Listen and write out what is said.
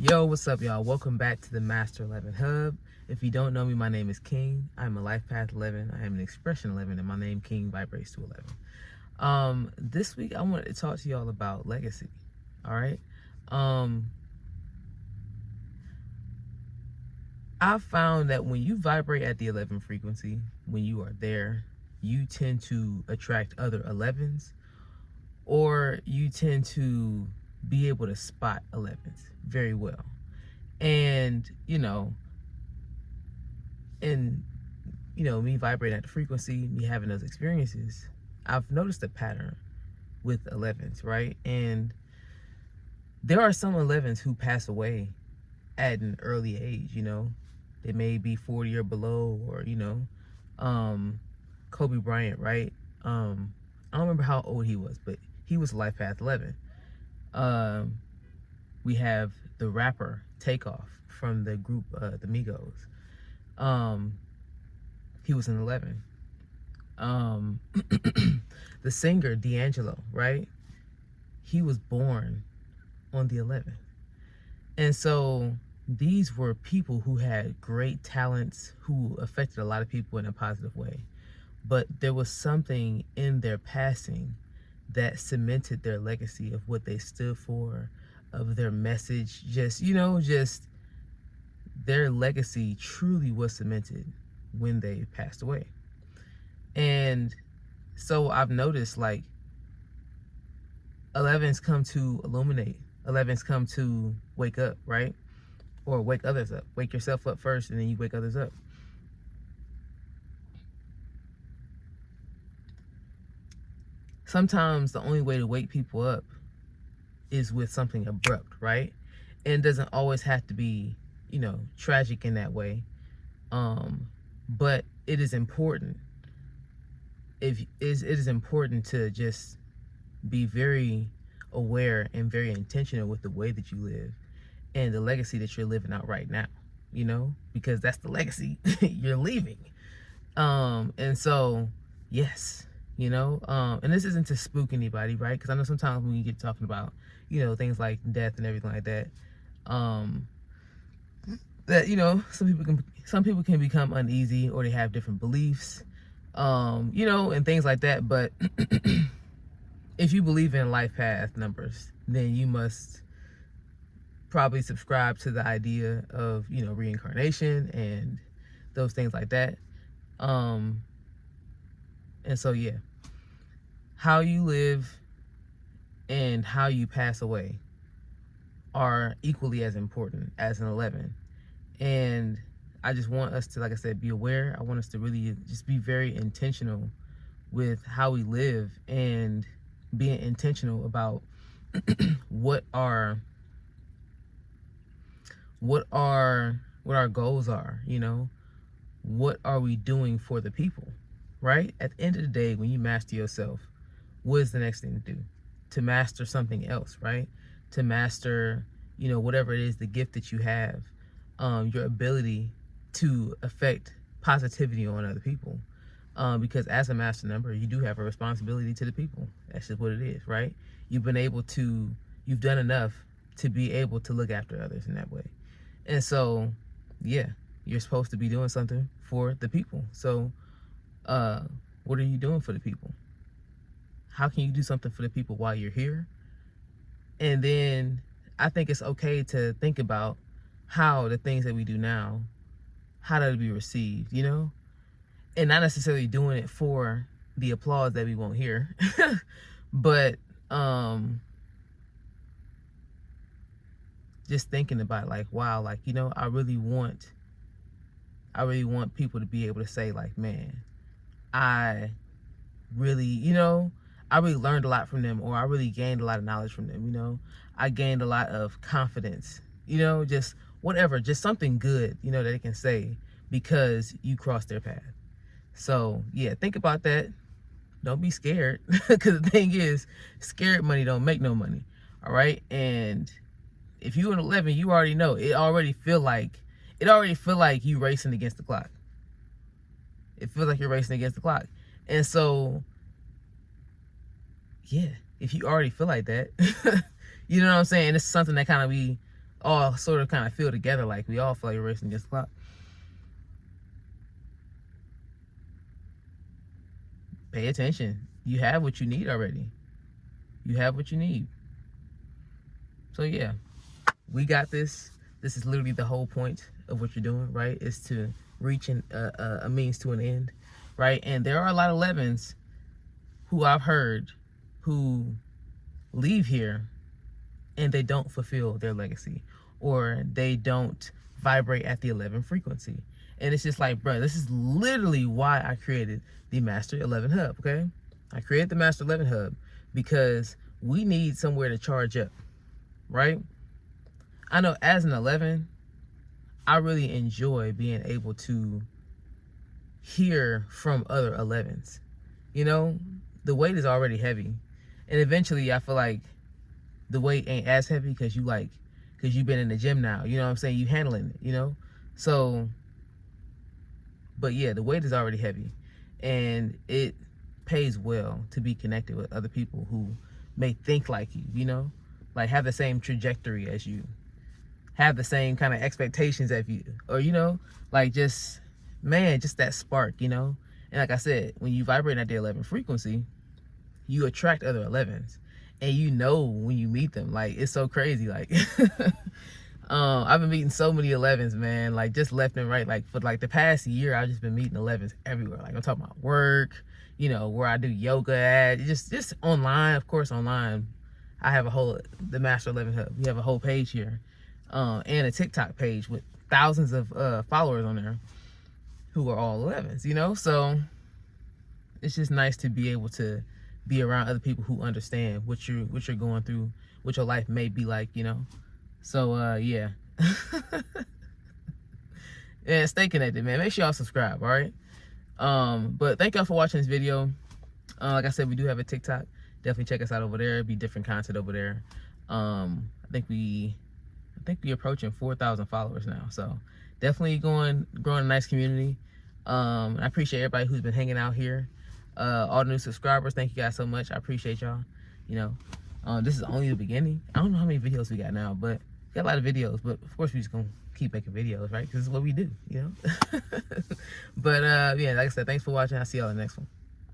Yo, what's up, y'all? Welcome back to the Master 11 Hub. If you don't know me, my name is King. I'm a Life Path 11. I am an Expression 11, and my name King vibrates to 11. This week I wanted to talk to y'all about legacy. All right. I found that when you vibrate at the 11 frequency, when you are there, you tend to attract other 11s, or you tend to be able to spot 11s very well. And me vibrating at the frequency, me having those experiences, I've noticed a pattern with 11s, right? And there are some 11s who pass away at an early age. They may be 40 or below, or Kobe Bryant, right? I don't remember how old he was, but he was Life Path 11. We have the rapper Takeoff from the group the Migos. He was an 11. The singer D'Angelo, right? He was born on the 11th. And so these were people who had great talents, who affected a lot of people in a positive way. But there was something in their passing that cemented their legacy of what they stood for, of their message. Just their legacy truly was cemented when they passed away. And so I've noticed, like, 11s come to illuminate. 11s come to wake up, right? Or wake others up. Wake yourself up first, and then you wake others up. Sometimes the only way to wake people up is with something abrupt, right? And it doesn't always have to be, tragic in that way. But it is important. It is important to just be very aware and very intentional with the way that you live and the legacy that you're living out right now, because that's the legacy you're leaving. And so, yes, and this isn't to spook anybody, right? Because I know sometimes when you get talking about, things like death and everything like that, that, some people can become uneasy, or they have different beliefs, and things like that. But if you believe in life path numbers, then you must probably subscribe to the idea of, reincarnation and those things like that. And so, yeah, how you live and how you pass away are equally as important as an 11. And I just want us to, like I said, be aware. I want us to really just be very intentional with how we live, and being intentional about what our goals are. What are we doing for the people, right? At the end of the day, when you master yourself, what is the next thing to do? To master something else, right? To master, whatever it is, the gift that you have, your ability to affect positivity on other people. Because as a master number, you do have a responsibility to the people. That's just what it is, right? You've done enough to be able to look after others in that way. And so, yeah, you're supposed to be doing something for the people. So, what are you doing for the people? How can you do something for the people while you're here? And then I think it's okay to think about how the things that we do now, how that'll be received, and not necessarily doing it for the applause that we won't hear, but just thinking about, like, wow, like, I really want people to be able to say, like, man, I really learned a lot from them, or I really gained a lot of knowledge from them. I gained a lot of confidence, just whatever, just something good, that they can say because you crossed their path. So, yeah, think about that. Don't be scared, because the thing is, scared money don't make no money. All right. And if you're an 11, you already know, it already feel like you racing against the clock. It feels like you're racing against the clock. And so, yeah, if you already feel like that, you know what I'm saying? It's something that kind of we all sort of kind of feel together, like we all feel like we're racing against the clock. Pay attention. You have what you need already. You have what you need. So yeah, we got this. This is literally the whole point of what you're doing, right? Is to reach a means to an end, right? And there are a lot of 11s who I've heard who leave here and they don't fulfill their legacy, or they don't vibrate at the 11 frequency. And it's just like, bro, this is literally why I created the Master 11 Hub, okay? I created the Master 11 Hub because we need somewhere to charge up, right? I know as an 11, I really enjoy being able to hear from other 11s. You know, the weight is already heavy. And eventually I feel like the weight ain't as heavy because you've been in the gym now. You know what I'm saying? You handling it, you know? So, but yeah, the weight is already heavy. And it pays well to be connected with other people who may think like you, you know? Like have the same trajectory as you. Have the same kind of expectations as you. Or, you know, like just, man, just that spark, you know? And like I said, when you vibrate at the 11 frequency, you attract other 11s. And you know when you meet them, like it's so crazy. Like I've been meeting so many 11s, man, like just left and right. Like for like the past year, I've just been meeting 11s everywhere. Like I'm talking about work, you know, where I do yoga at, just online, of course, online. I have the Master 11 Hub. We have a whole page here, and a TikTok page with thousands of followers on there who are all 11s, you know? So it's just nice to be able to be around other people who understand what you're going through, what your life may be like, you know? So, yeah. And stay connected, man. Make sure y'all subscribe, all right? But thank y'all for watching this video. Like I said, we do have a TikTok. Definitely check us out over there. It'll be different content over there. I think we're approaching 4,000 followers now. So definitely growing a nice community. I appreciate everybody who's been hanging out here. All the new subscribers, thank you guys so much. I appreciate y'all. You know, this is only the beginning. I don't know how many videos we got now, but we got a lot of videos. But of course, we just gonna keep making videos, right? Because this is what we do, you know. But yeah, like I said, thanks for watching. I'll see y'all in the next one.